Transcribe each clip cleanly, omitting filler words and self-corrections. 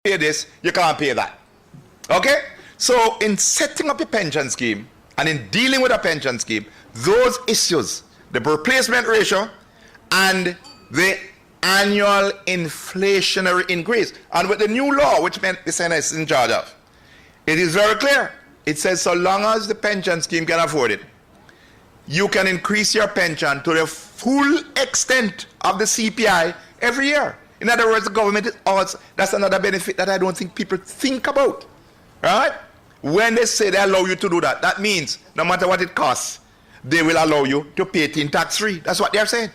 pay this, you can't pay that. Okay? So in setting up a pension scheme and in dealing with a pension scheme, those issues, the replacement ratio and the annual inflationary increase, and with the new law, which meant the Senate is in charge of, it is very clear. It says so long as the pension scheme can afford it, you can increase your pension to the full extent of the CPI every year. In other words, the government is also, that's another benefit that I don't think people think about. Right? When they say they allow you to do that, that means no matter what it costs, they will allow you to pay it in tax-free. That's what they're saying.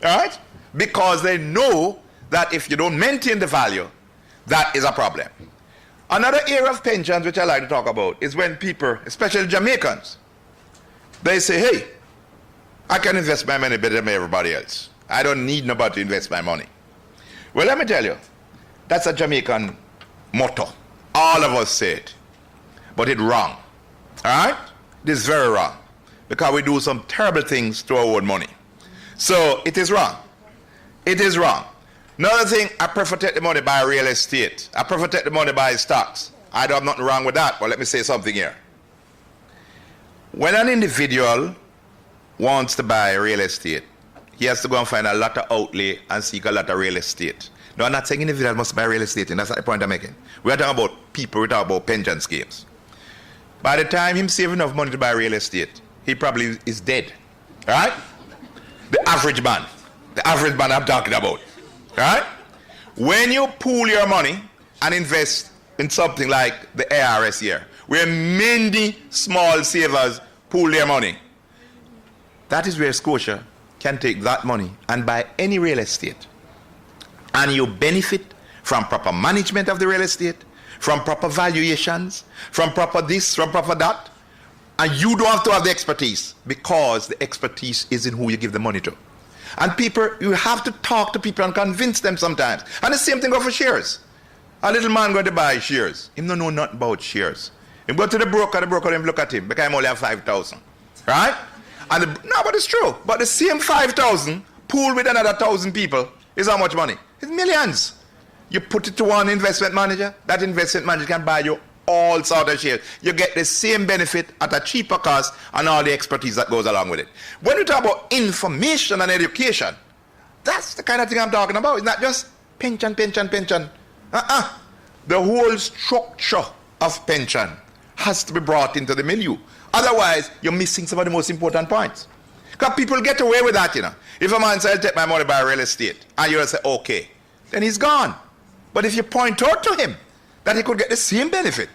Right? Because they know that if you don't maintain the value, that is a problem. Another area of pensions which I like to talk about is when people, especially Jamaicans, they say, hey, I can invest my money better than everybody else. I don't need nobody to invest my money. Well, let me tell you, that's a Jamaican motto. All of us say it. But it's wrong. All right? It is very wrong. Because we do some terrible things to our own money. So it is wrong. It is wrong. Another thing, I prefer to take the money by real estate. I prefer to take the money by stocks. I don't have nothing wrong with that, but let me say something here. When an individual wants to buy real estate, he has to go and find a lot of outlay and seek a lot of real estate. No, I'm not saying individuals must buy real estate, and that's not the point I'm making. We're talking about people, we're talking about pension schemes. By the time he's saving enough money to buy real estate, he probably is dead. Right? The average man I'm talking about. Right? When you pool your money and invest in something like the ARS here, where many small savers pool their money, that is where Scotia can take that money and buy any real estate. And you benefit from proper management of the real estate, from proper valuations, from proper this, from proper that. And you don't have to have the expertise, because the expertise is in who you give the money to. And people, you have to talk to people and convince them sometimes. And the same thing goes for shares. A little man going to buy shares. He don't know nothing about shares. He go to the broker him look at him, because he only have 5,000. Right? And no, but it's true. But the same 5,000 pooled with another 1,000 people is how much money? It's millions. You put it to one investment manager, that investment manager can buy you all sorts of shares. You get the same benefit at a cheaper cost and all the expertise that goes along with it. When we talk about information and education, that's the kind of thing I'm talking about. It's not just pension. The whole structure of pension has to be brought into the milieu. Otherwise, you're missing some of the most important points. Because people get away with that, you know. If a man says, I'll take my money by real estate, and you'll say, okay, then he's gone. But if you point out to him that he could get the same benefit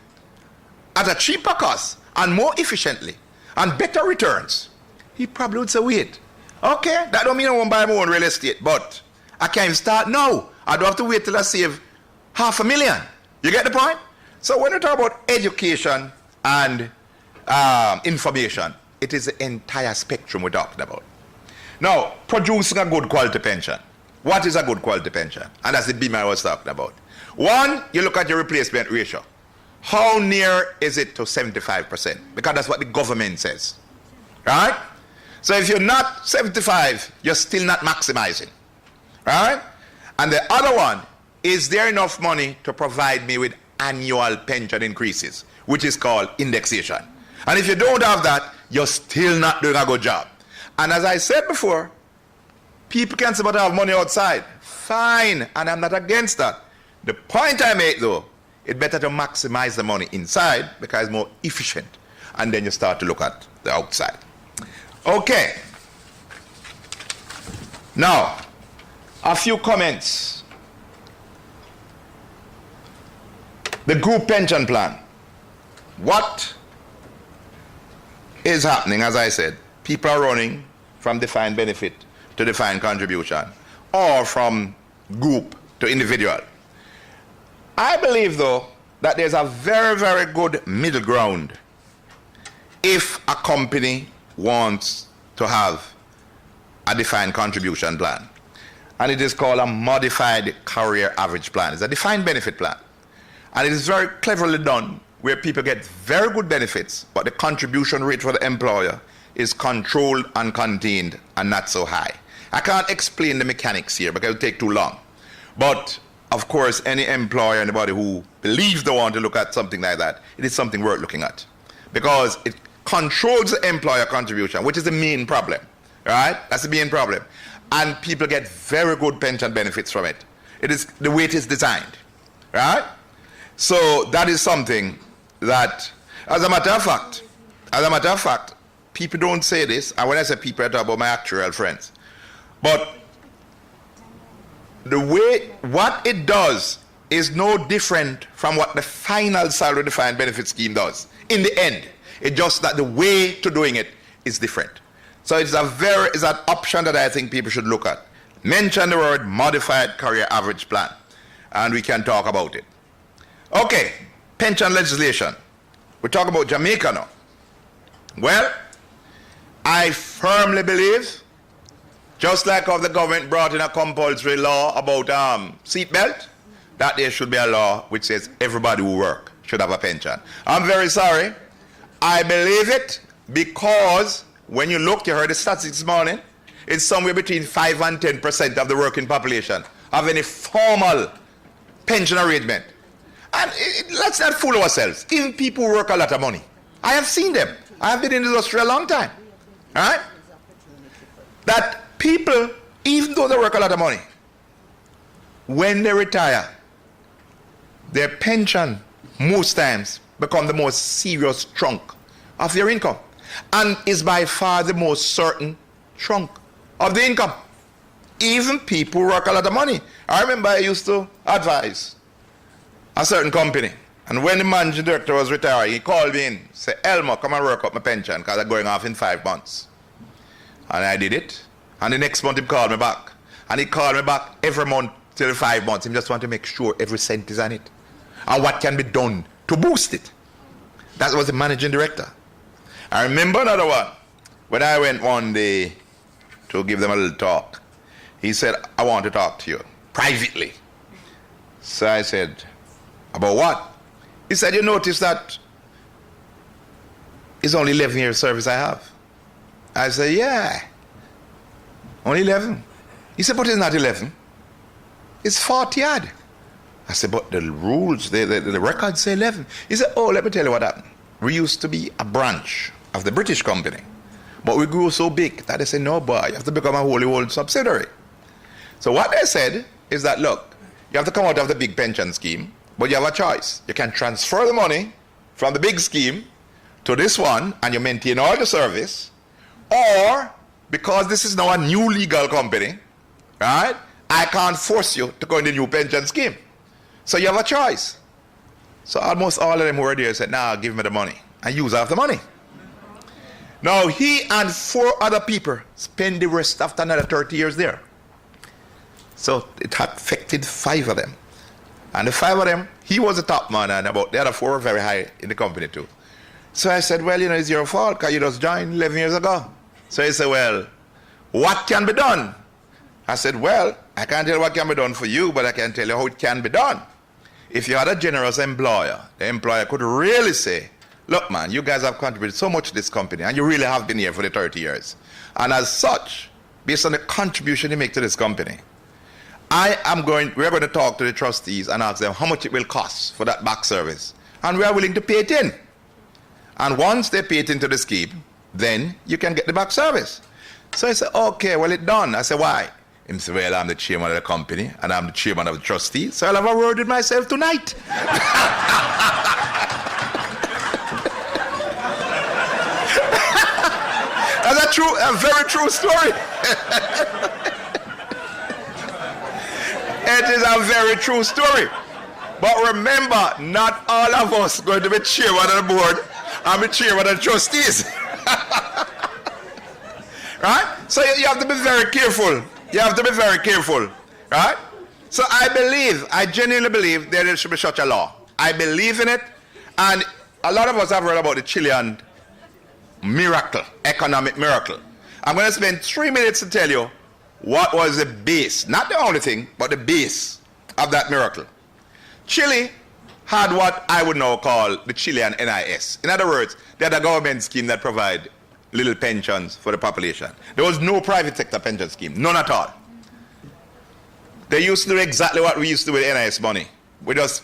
at a cheaper cost and more efficiently and better returns, he probably would say, wait, okay, that don't mean I won't buy my own real estate, but I can't start now. I don't have to wait till I save $500,000. You get the point? So when we talk about education and information, it is the entire spectrum we're talking about. Now, producing a good quality pension. What is a good quality pension? And that's the beam I was talking about. One, you look at your replacement ratio. How near is it to 75%? Because that's what the government says. Right? So if you're not 75, you're still not maximizing. Right? And the other one, is there enough money to provide me with annual pension increases, which is called indexation? And if you don't have that, you're still not doing a good job. And as I said before, people can say, but I have money outside. Fine, and I'm not against that. The point I make, though, it's better to maximize the money inside because it's more efficient. And then you start to look at the outside. Okay. Now, a few comments. The group pension plan. What is happening, as I said? People are running from defined benefit to defined contribution, or from group to individual. I believe, though, that there's a very, very good middle ground if a company wants to have a defined contribution plan. And it is called a modified career average plan. It's a defined benefit plan. And it is very cleverly done, where people get very good benefits, but the contribution rate for the employer is controlled and contained and not so high. I can't explain the mechanics here because it will take too long. But of course, any employer, anybody who believes they want to look at something like that, it is something worth looking at. Because it controls the employer contribution, which is the main problem. Right? That's the main problem. And people get very good pension benefits from it. It is the way it is designed. Right? So that is something that, as a matter of fact, people don't say this, and when I say people, I talk about my actuarial friends. But the way, what it does is no different from what the final salary defined benefit scheme does. In the end, it's just that the way to doing it is different. So it's an option that I think people should look at. Mention the word modified career average plan, and we can talk about it. Okay, pension legislation. We talk about Jamaica now. Well, I firmly believe, just like how the government brought in a compulsory law about seatbelt, that there should be a law which says everybody who work should have a pension. I'm very sorry. I believe it because when you look, you heard the statistics this morning, it's somewhere between 5 and 10% of the working population have any formal pension arrangement. And let's not fool ourselves. Even people who work a lot of money. I have seen them. I have been in the industry a long time. All right? That people, even though they work a lot of money, when they retire, their pension most times become the most serious chunk of their income, and is by far the most certain chunk of the income. Even people who work a lot of money. I remember I used to advise a certain company, and when the managing director was retiring, he called me in, said, Elmo, come and work up my pension because I'm going off in 5 months. And I did it. And the next month he called me back. And he called me back every month till 5 months. He just want to make sure every cent is on it. And what can be done to boost it. That was the managing director. I remember another one. When I went one day to give them a little talk, he said, I want to talk to you privately. So I said, about what? He said, you notice that it's only 11 years service I have. I said, yeah, only 11. He said, but it's not 11. It's 40 odd. I said, but the rules, the records say 11. He said, oh, let me tell you what happened. We used to be a branch of the British company, but we grew so big that they said, no, boy, you have to become a wholly owned subsidiary. So what they said is that, look, you have to come out of the big pension scheme, but you have a choice. You can transfer the money from the big scheme to this one, and you maintain all the service, or, because this is now a new legal company, right, I can't force you to go in the new pension scheme. So you have a choice. So almost all of them who were there said, nah, give me the money, and use half the money. Now he and 4 other people spend the rest of another 30 years there. So it had affected 5 of them. And the 5 of them, he was the top man, and about the other 4 were very high in the company too. So I said, well, you know, it's your fault because you just joined 11 years ago. So he said, well, what can be done? I said, well, I can't tell you what can be done for you, but I can tell you how it can be done. If you had a generous employer, the employer could really say, look, man, you guys have contributed so much to this company, and you really have been here for the 30 years. And as such, based on the contribution you make to this company, we're going to talk to the trustees and ask them how much it will cost for that back service. And we are willing to pay it in. And once they pay it into the scheme, then you can get the back service. So I said, okay, well, it's done. I said, why? He said, well, I'm the chairman of the company, and I'm the chairman of the trustees, so I'll have a word with myself tonight. That's a very true story. It is a very true story. But remember, not all of us going to be chairman of the board and be chairman of the trustees. Right? So you have to be very careful. You have to be very careful. Right? So I genuinely believe there should be such a law. I believe in it. And a lot of us have read about the Chilean miracle, economic miracle. I'm going to spend 3 minutes to tell you what was the base, not the only thing, but the base of that miracle. Chile had what I would now call the Chilean NIS. In other words, they had a government scheme that provided little pensions for the population. There was no private sector pension scheme, none at all. They used to do exactly what we used to do with NIS money. We just